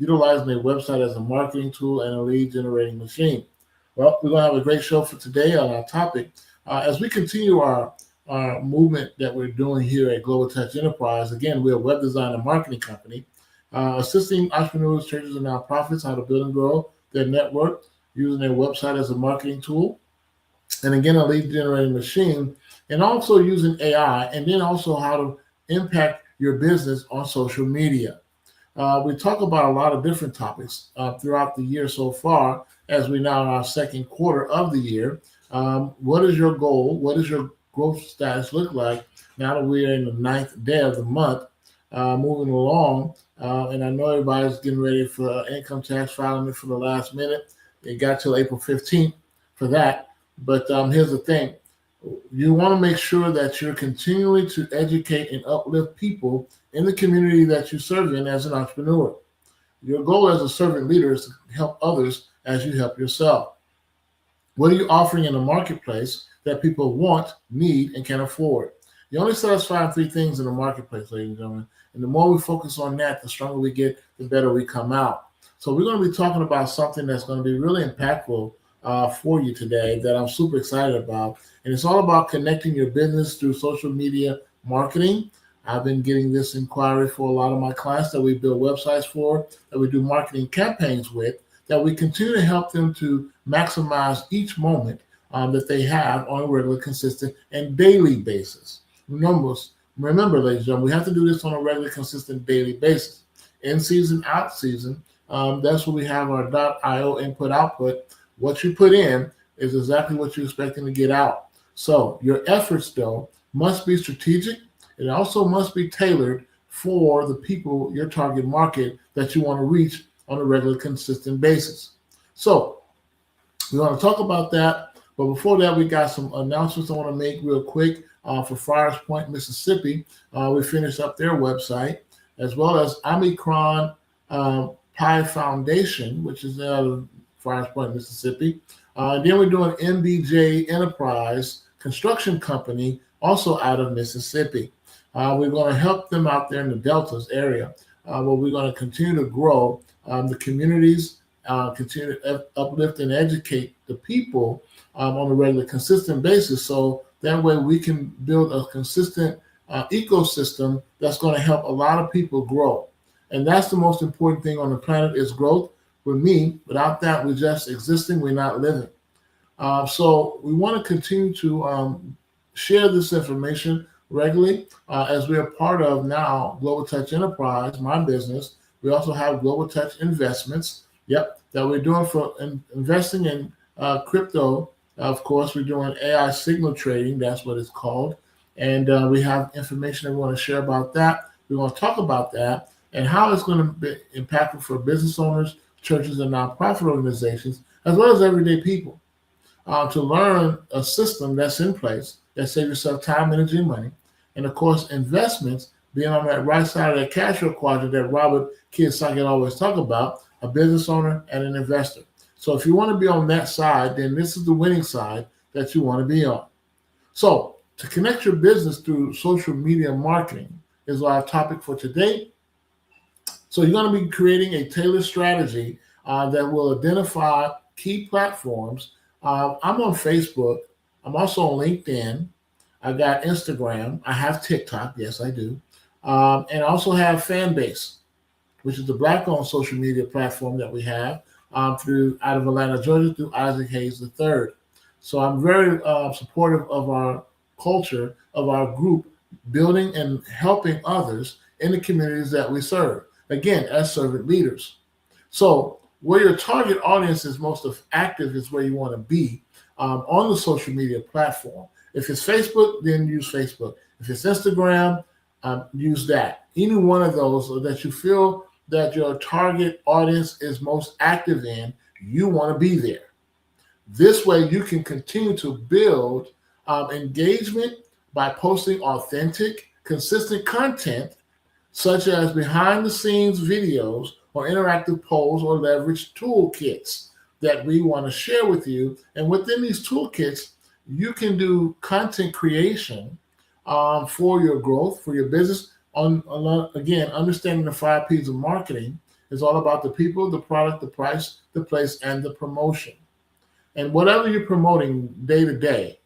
utilizing a website as a marketing tool and a lead generating machine. Well, we're going to have a great show for today on our topic. As we continue our movement that we're doing here at Global Touch Enterprise, again, we're a web design and marketing company, assisting entrepreneurs, churches, and nonprofits how to build and grow their network using their website as a marketing tool, and again, a lead generating machine, and also using AI, and then also how to impact your business on social media. We talk about a lot of different topics throughout the year so far, as we now in our second quarter of the year. What is your goal? What does your growth status look like now that we're in the ninth day of the month, moving along? And I know everybody's getting ready for income tax filing for the last minute. It got till April 15th for that. But here's the thing. You want to make sure that you're continuing to educate and uplift people in the community that you serve in as an entrepreneur. Your goal as a servant leader is to help others as you help yourself. What are you offering in the marketplace that people want, need, and can afford? You only satisfy three things in the marketplace, ladies and gentlemen. And the more we focus on that, the stronger we get, the better we come out. So we're going to be talking about something that's going to be really impactful for you today that I'm super excited about. And it's all about connecting your business through social media marketing. I've been getting this inquiry for a lot of my clients that we build websites for, that we do marketing campaigns with, that we continue to help them to maximize each moment that they have on a regular, consistent, and daily basis. Remember, ladies and gentlemen, we have to do this on a regular, consistent, daily basis. In season, out season, that's where we have our .io input-output. What you put in is exactly what you're expecting to get out. So your efforts, though, must be strategic. It also must be tailored for the people, your target market, that you want to reach on a regular, consistent basis. So we want to talk about that. But before that, we got some announcements I want to make real quick for Friars Point, Mississippi. We finished up their website, as well as Omicron Pi Foundation, which is out of Friars Point, Mississippi. Then we're doing MBJ Enterprise Construction Company, also out of Mississippi. We're going to help them out there in the Deltas area, where we're going to continue to grow the communities, continue to uplift and educate the people on a regular, consistent basis. So that way we can build a consistent ecosystem that's going to help a lot of people grow. And that's the most important thing on the planet is growth. With me, without that, we're just existing, we're not living. So we want to continue to share this information regularly as we are part of now Global Touch Enterprise, my business. We also have Global Touch Investments, that we're doing for investing in crypto. Of course, we're doing AI signal trading, that's what it's called. And we have information that we want to share about that. We want to talk about that and how it's going to be impactful for business owners, churches, and nonprofit organizations, as well as everyday people, to learn a system that's in place that saves yourself time, energy, and money. And of course, investments being on that right side of that cash flow quadrant that Robert Kiyosaki always talk about, a business owner and an investor. So if you want to be on that side, then this is the winning side that you want to be on. So to connect your business through social media marketing is our topic for today. So you're going to be creating a tailored strategy that will identify key platforms. I'm on Facebook. I'm also on LinkedIn. I got Instagram. I have TikTok. Yes, I do. And I also have Fanbase, which is the Black-owned social media platform that we have through out of Atlanta, Georgia, through Isaac Hayes III. So I'm very supportive of our culture, of our group, building and helping others in the communities that we serve. Again, as servant leaders. So where your target audience is most active is where you want to be on the social media platform. If it's Facebook, then use Facebook. If it's Instagram, use that. Any one of those that you feel that your target audience is most active in, you want to be there. This way you can continue to build engagement by posting authentic, consistent content such as behind-the-scenes videos or interactive polls or leverage toolkits that we want to share with you. And within these toolkits, you can do content creation for your growth, for your business. Again, understanding the 5 P's of marketing It's all about the people, the product, the price, the place, and the promotion. And whatever you're promoting day to day,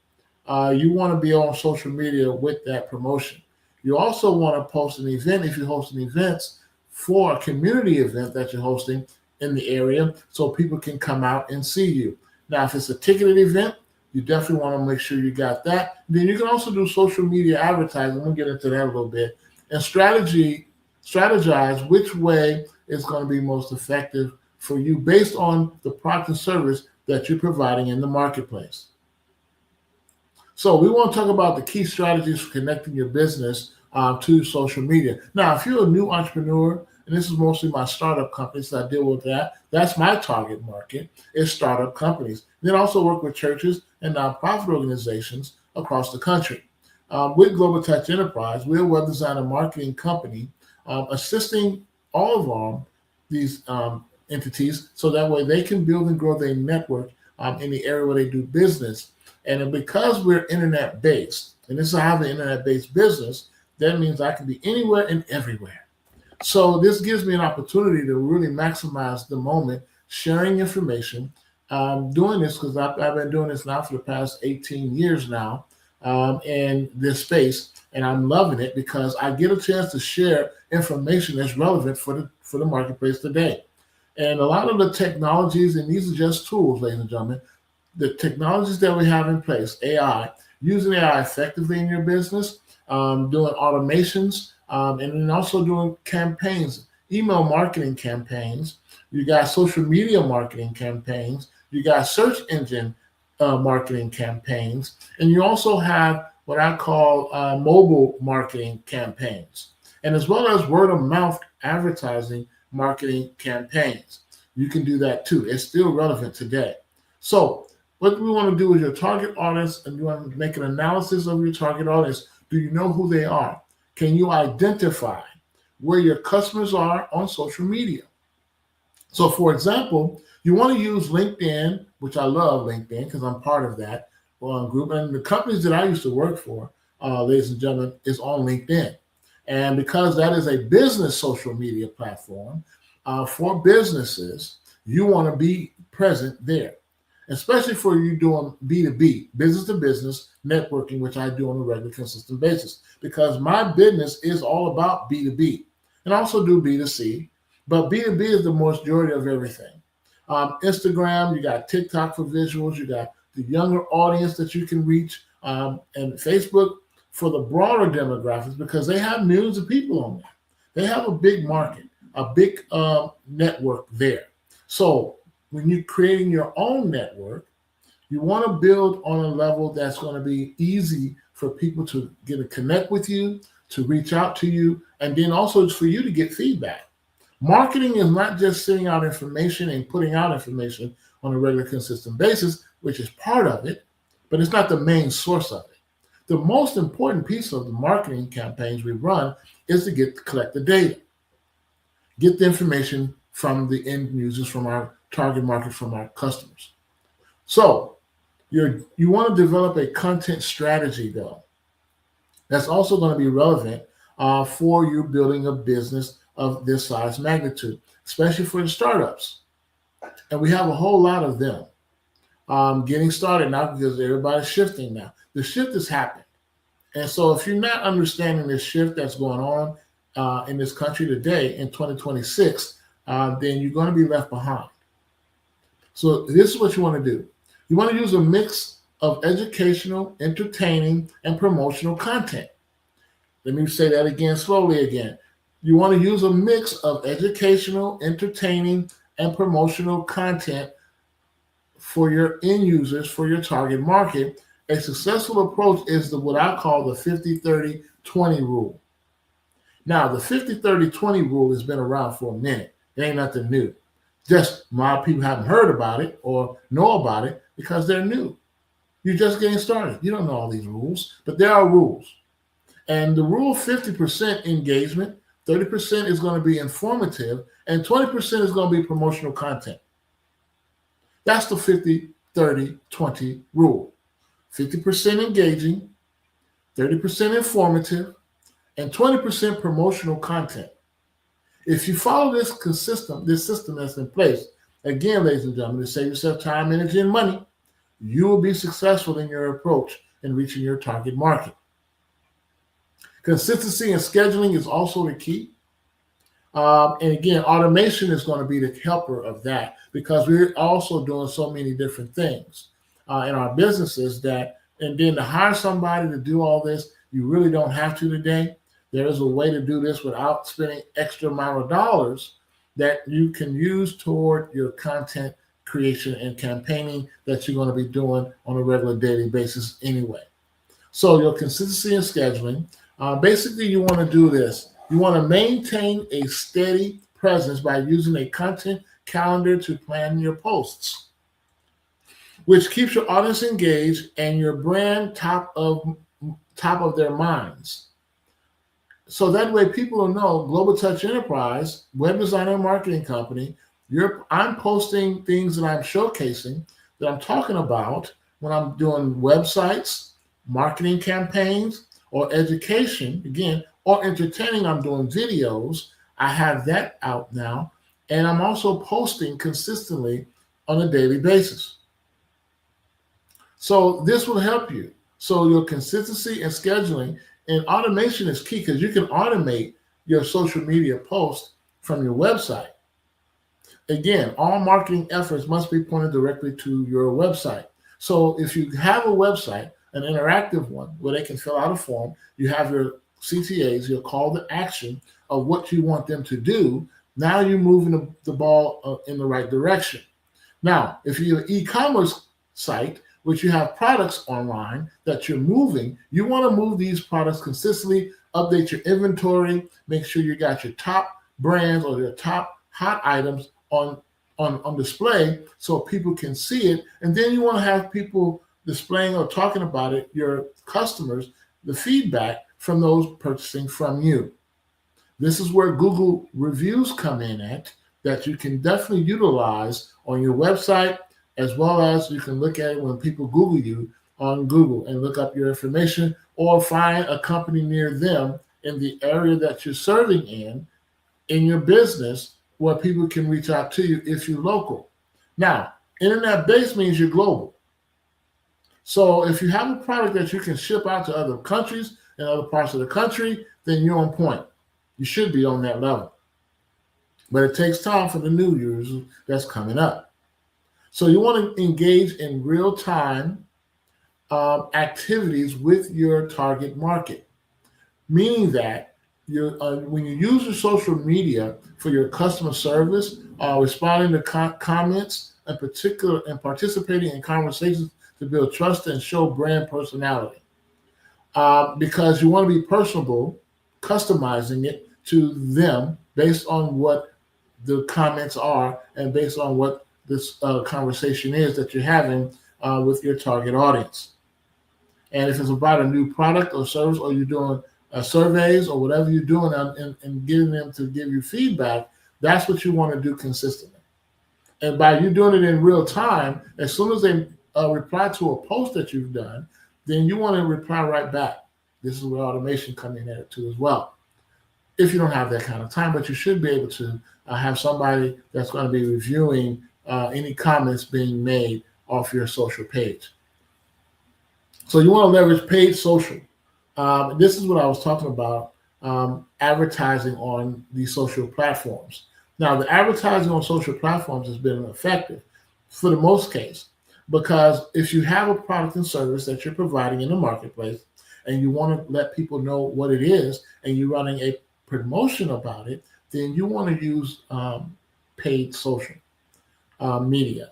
you want to be on social media with that promotion. You also want to post an event if you're hosting events for a community event that you're hosting in the area so people can come out and see you. Now, if it's a ticketed event, you definitely want to make sure you got that. Then you can also do social media advertising. We'll get into that a little bit. And strategize which way is going to be most effective for you based on the product and service that you're providing in the marketplace. So we want to talk about the key strategies for connecting your business to social media. Now, if you're a new entrepreneur, and this is mostly my startup companies that I deal with that's my target market is startup companies. Then also work with churches and nonprofit organizations across the country. With Global Touch Enterprise, we're a web design and marketing company assisting all of these entities so that way they can build and grow their network in the area where they do business. And because we're internet-based, and this is how I have an internet-based business, that means I can be anywhere and everywhere. So this gives me an opportunity to really maximize the moment, sharing information, doing this because I've been doing this now for the past 18 years now in this space, and I'm loving it because I get a chance to share information that's relevant for the marketplace today. And a lot of the technologies, and these are just tools, ladies and gentlemen, the technologies that we have in place, AI, using AI effectively in your business, doing automations, and then also doing campaigns, email marketing campaigns. You got social media marketing campaigns. You got search engine marketing campaigns. And you also have what I call mobile marketing campaigns, and as well as word of mouth advertising marketing campaigns. You can do that too. It's still relevant today. So what we want to do is your target audience, and you want to make an analysis of your target audience. Do you know who they are? Can you identify where your customers are on social media? So, for example, you want to use LinkedIn, which I love LinkedIn because I'm part of that group. And the companies that I used to work for, ladies and gentlemen, is on LinkedIn. And because that is a business social media platform for businesses, you want to be present there, especially for you doing B2B, business to business networking, which I do on a regular, consistent basis, because my business is all about B2B. And I also do B2C, but B2B is the majority of everything. Instagram, you got TikTok for visuals, you got the younger audience that you can reach, and Facebook for the broader demographics because they have millions of people on there. They have a big market, a big network there. So when you're creating your own network, you want to build on a level that's going to be easy for people to get to connect with you, to reach out to you, and then also for you to get feedback. Marketing is not just sending out information and putting out information on a regular, consistent basis, which is part of it, but it's not the main source of it. The most important piece of the marketing campaigns we run is to collect the data, get the information from the end users, from our target market, from our customers. So you want to develop a content strategy, though. That's also going to be relevant for you building a business of this size magnitude, especially for the startups. And we have a whole lot of them getting started now because everybody's shifting now. The shift has happened. And so if you're not understanding this shift that's going on in this country today in 2026, then you're going to be left behind. So this is what you want to do. You want to use a mix of educational, entertaining, and promotional content. Let me say that again, slowly again. You want to use a mix of educational, entertaining, and promotional content for your end users, for your target market. A successful approach is what I call the 50-30-20 rule. Now, the 50-30-20 rule has been around for a minute. It ain't nothing new. Just a lot of people haven't heard about it or know about it because they're new. You're just getting started. You don't know all these rules, but there are rules. And the rule 50% engagement, 30% is going to be informative, and 20% is going to be promotional content. That's the 50-30-20 rule. 50% engaging, 30% informative, and 20% promotional content. If you follow this system that's in place, again, ladies and gentlemen, to save yourself time, energy, and money, you will be successful in your approach in reaching your target market. Consistency and scheduling is also the key. And again, automation is going to be the helper of that because we're also doing so many different things in our businesses and then to hire somebody to do all this, you really don't have to today. There is a way to do this without spending extra amount of dollars that you can use toward your content creation and campaigning that you're going to be doing on a regular daily basis anyway. So your consistency and scheduling, basically you want to do this. You want to maintain a steady presence by using a content calendar to plan your posts, which keeps your audience engaged and your brand top of their minds. So that way people will know Global Touch Enterprise, web design and marketing company, I'm posting things that I'm showcasing, that I'm talking about when I'm doing websites, marketing campaigns, or education, again, or entertaining. I'm doing videos. I have that out now. And I'm also posting consistently on a daily basis. So this will help you. So your consistency and scheduling and automation is key because you can automate your social media posts from your website. Again, all marketing efforts must be pointed directly to your website. So if you have a website, an interactive one where they can fill out a form, you have your CTAs, your call to action of what you want them to do. Now you're moving the ball in the right direction. Now, if you're an e-commerce site, which you have products online that you're moving, you want to move these products consistently, update your inventory, make sure you got your top brands or your top hot items on display so people can see it. And then you want to have people displaying or talking about it, your customers, the feedback from those purchasing from you. This is where Google reviews come in at, that you can definitely utilize on your website, as well as you can look at it when people Google you on Google and look up your information or find a company near them in the area that you're serving in your business where people can reach out to you if you're local. Now, internet-based means you're global. So if you have a product that you can ship out to other countries and other parts of the country, then you're on point. You should be on that level. But it takes time for the new users that's coming up. So you want to engage in real-time activities with your target market, meaning that when you use your social media for your customer service, responding to comments, and participating in conversations to build trust and show brand personality, because you want to be personable, customizing it to them based on what the comments are and based on what this conversation is that you're having with your target audience. And if it's about a new product or service, or you're doing surveys or whatever you're doing and getting them to give you feedback, that's what you want to do consistently. And by you doing it in real time, as soon as they reply to a post that you've done, then you want to reply right back. This is where automation comes in at it too as well. If you don't have that kind of time, but you should be able to have somebody that's going to be reviewing any comments being made off your social page. So you want to leverage paid social. This is what I was talking about, advertising on these social platforms. Now, the advertising on social platforms has been effective for the most case, because if you have a product and service that you're providing in the marketplace and you want to let people know what it is and you're running a promotion about it, then you want to use paid social media.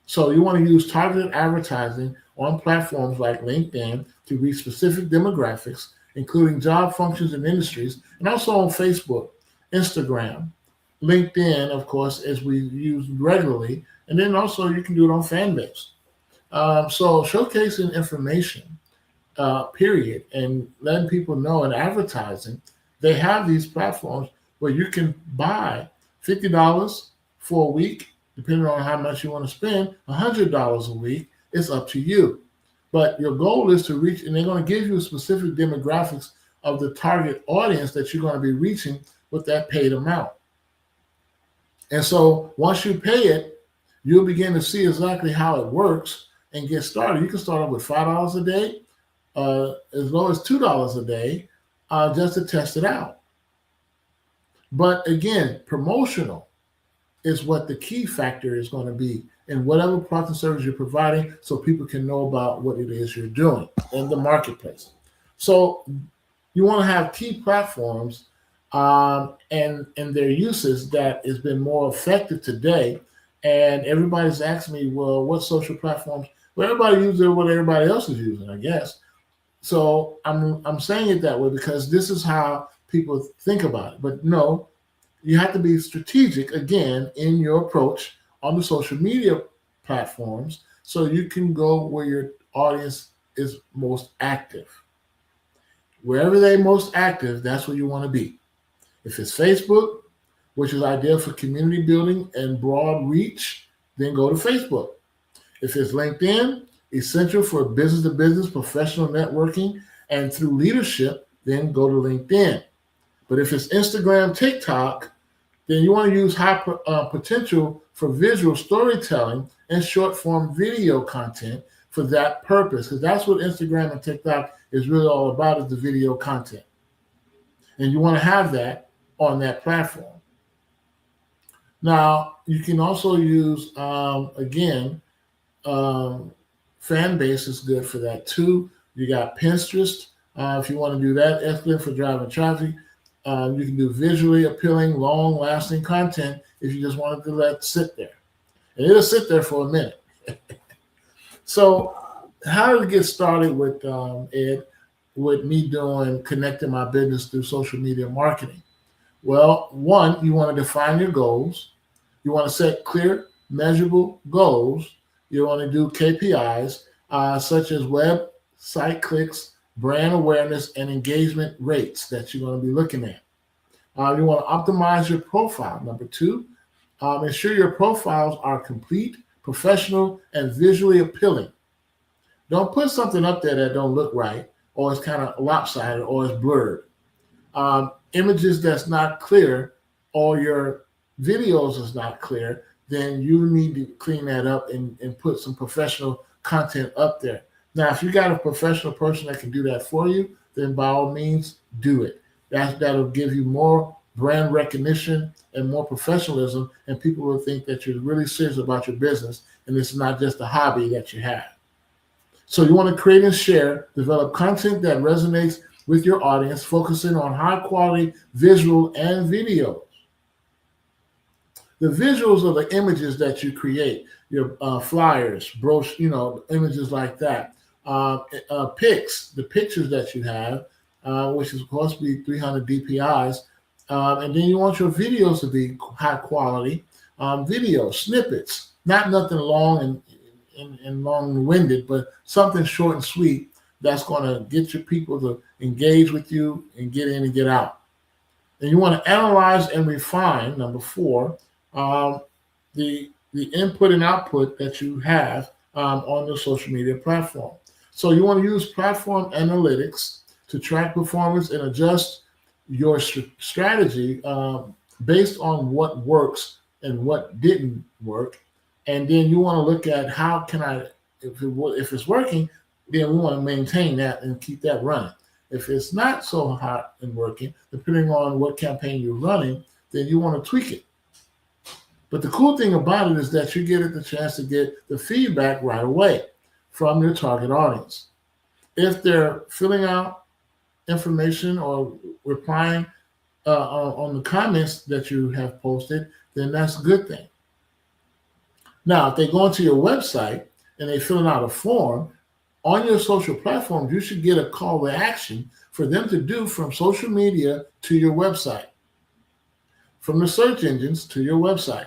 So you want to use targeted advertising on platforms like LinkedIn to reach specific demographics, including job functions and industries, and also on Facebook, Instagram, LinkedIn, of course, as we use regularly, and then also you can do it on Fanbase. So showcasing information, period, and letting people know and advertising, they have these platforms where you can buy $50 for a week, depending on how much you want to spend, $100 a week. It's up to you. But your goal is to reach, and they're going to give you specific demographics of the target audience that you're going to be reaching with that paid amount. And so once you pay it, you'll begin to see exactly how it works and get started. You can start off with $5 a day, as low as $2 a day, just to test it out. But again, promotional is what the key factor is going to be in whatever product and service you're providing, so people can know about what it is you're doing in the marketplace. So you want to have key platforms and their uses that has been more effective today. And everybody's asking me, well, what social platforms? Well, everybody uses what everybody else is using, I guess. So I'm saying it that way because this is how people think about it. But no, you have to be strategic again in your approach on the social media platforms so you can go where your audience is most active. Wherever they're most active, that's where you want to be. If it's Facebook, which is ideal for community building and broad reach, then go to Facebook. If it's LinkedIn, essential for business to business, professional networking, and through leadership, then go to LinkedIn. But if it's Instagram, TikTok, then you want to use high potential for visual storytelling and short form video content for that purpose, because that's what Instagram and TikTok is really all about, is the video content. And you want to have that on that platform. Now, you can also use, fan base is good for that too. You got Pinterest. If you want to do that, excellent for driving traffic. You can do visually appealing, long-lasting content if you just wanted to let it sit there. And it'll sit there for a minute. So how to get started with Ed, with me connecting my business through social media marketing? Well, one, you want to define your goals. You want to set clear, measurable goals. You want to do KPIs, such as website clicks, brand awareness, and engagement rates that you're going to be looking at. You want to optimize your profile. Number two, ensure your profiles are complete, professional, and visually appealing. Don't put something up there that don't look right, or it's kind of lopsided, or it's blurred. Images that's not clear, or your videos is not clear, then you need to clean that up and put some professional content up there. Now, if you got a professional person that can do that for you, then by all means, do it. That'll give you more brand recognition and more professionalism, and people will think that you're really serious about your business, and it's not just a hobby that you have. So you want to create and share, develop content that resonates with your audience, focusing on high quality visual and videos. The visuals are the images that you create, your flyers, brochure, images like that. Pics, the pictures that you have, which is supposed to be 300 DPIs. And then you want your videos to be high quality video snippets, not nothing long and long-winded, but something short and sweet that's going to get your people to engage with you and get in and get out. And you want to analyze and refine, number four, the input and output that you have on the social media platform. So you want to use platform analytics to track performance and adjust your strategy based on what works and what didn't work. And then you want to look at how can I, if it's working, then we want to maintain that and keep that running. If it's not so hot and working, depending on what campaign you're running, then you want to tweak it. But the cool thing about it is that you get the chance to get the feedback right away from your target audience. If they're filling out information or replying on the comments that you have posted, then that's a good thing. Now, if they go into your website and they're filling out a form, on your social platforms, you should get a call to action for them to do from social media to your website, from the search engines to your website.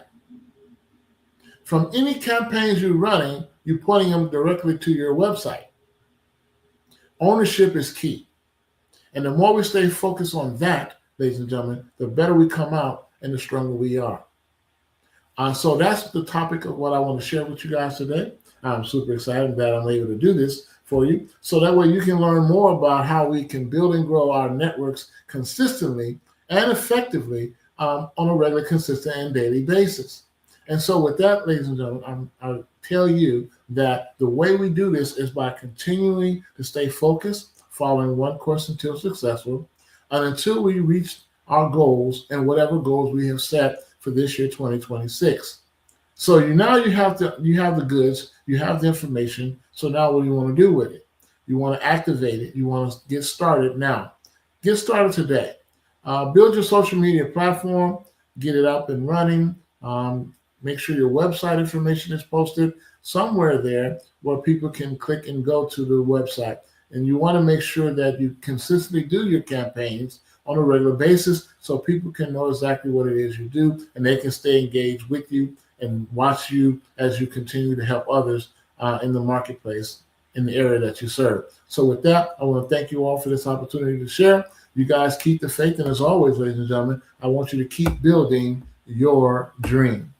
From any campaigns you're running, you're pointing them directly to your website. Ownership is key. And the more we stay focused on that, ladies and gentlemen, the better we come out and the stronger we are. So that's the topic of what I want to share with you guys today. I'm super excited that I'm able to do this for you. So that way you can learn more about how we can build and grow our networks consistently and effectively on a regular, consistent, and daily basis. And so, with that, ladies and gentlemen, I tell you that the way we do this is by continuing to stay focused, following one course until successful, and until we reach our goals and whatever goals we have set for this year, 2026. So you have the goods, you have the information. So now what do you want to do with it? You want to activate it. You want to get started now. Get started today. Build your social media platform, get it up and running. Make sure your website information is posted somewhere there where people can click and go to the website. And you want to make sure that you consistently do your campaigns on a regular basis so people can know exactly what it is you do and they can stay engaged with you and watch you as you continue to help others in the marketplace in the area that you serve. So with that, I want to thank you all for this opportunity to share. You guys keep the faith. And as always, ladies and gentlemen, I want you to keep building your dream.